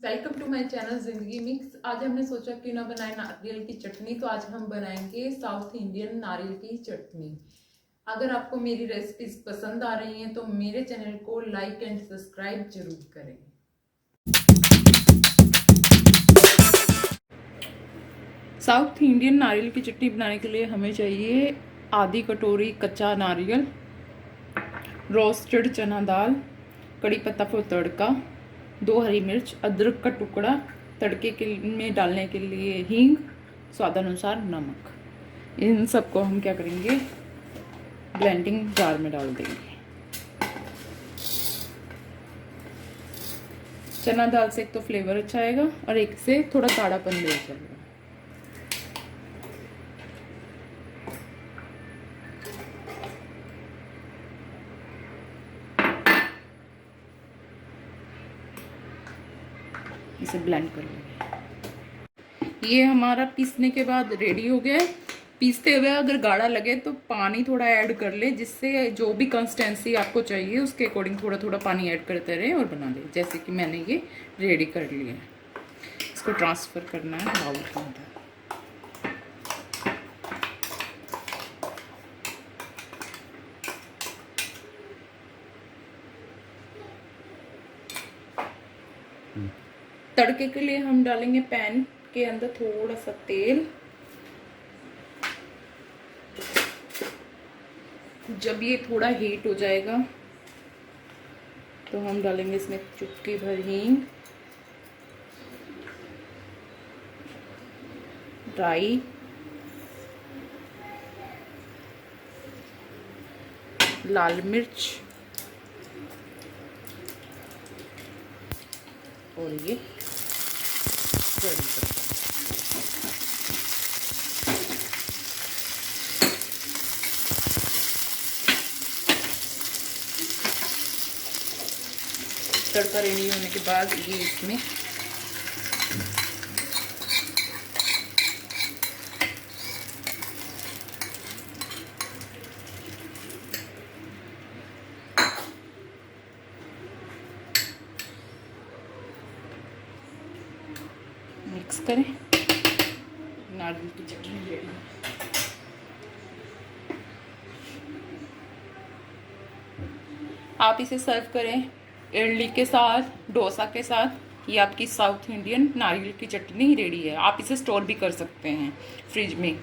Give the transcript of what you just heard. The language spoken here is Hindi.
वेलकम टू माय चैनल जिंदगी मिक्स। आज हमने सोचा क्यों ना बनाए नारियल की चटनी। तो आज हम बनाएंगे साउथ इंडियन नारियल की चटनी। अगर आपको मेरी रेसिपीज पसंद आ रही हैं तो मेरे चैनल को लाइक एंड सब्सक्राइब जरूर करें। साउथ इंडियन नारियल की चटनी बनाने के लिए हमें चाहिए आधी कटोरी कच्चा नारियल, रोस्टेड चना दाल, कड़ी पत्ता फॉर तड़का, 2 हरी मिर्च, अदरक का टुकड़ा, तड़के के में डालने के लिए हींग, स्वादानुसार नमक। इन सबको हम क्या करेंगे, ब्लेंडिंग जार में डाल देंगे। चना दाल से एक तो फ्लेवर अच्छा आएगा और एक से थोड़ा गाढ़ापन भी चलेगा। इसे ब्लेंड कर लेंगे। ये हमारा पीसने के बाद रेडी हो गया है। पीसते हुए अगर गाढ़ा लगे तो पानी थोड़ा ऐड कर ले, जिससे जो भी कंसिस्टेंसी आपको चाहिए उसके अकॉर्डिंग थोड़ा थोड़ा पानी ऐड करते रहे और बना ले। जैसे कि मैंने ये रेडी कर लिया है। इसको ट्रांसफ़र करना है बाउल के अंदर। तड़के के लिए हम डालेंगे पैन के अंदर थोड़ा सा तेल। जब ये थोड़ा हीट हो जाएगा तो हम डालेंगे इसमें चुटकी भर हींग, राई, लाल मिर्च और ये कड़ी पत्ता। तड़का रेडी होने के बाद ये इसमें मिक्स करें। नारियल की चटनी रेडी। आप इसे सर्व करें इडली के साथ, डोसा के साथ। ये आपकी साउथ इंडियन नारियल की चटनी रेडी है। आप इसे स्टोर भी कर सकते हैं फ्रिज में।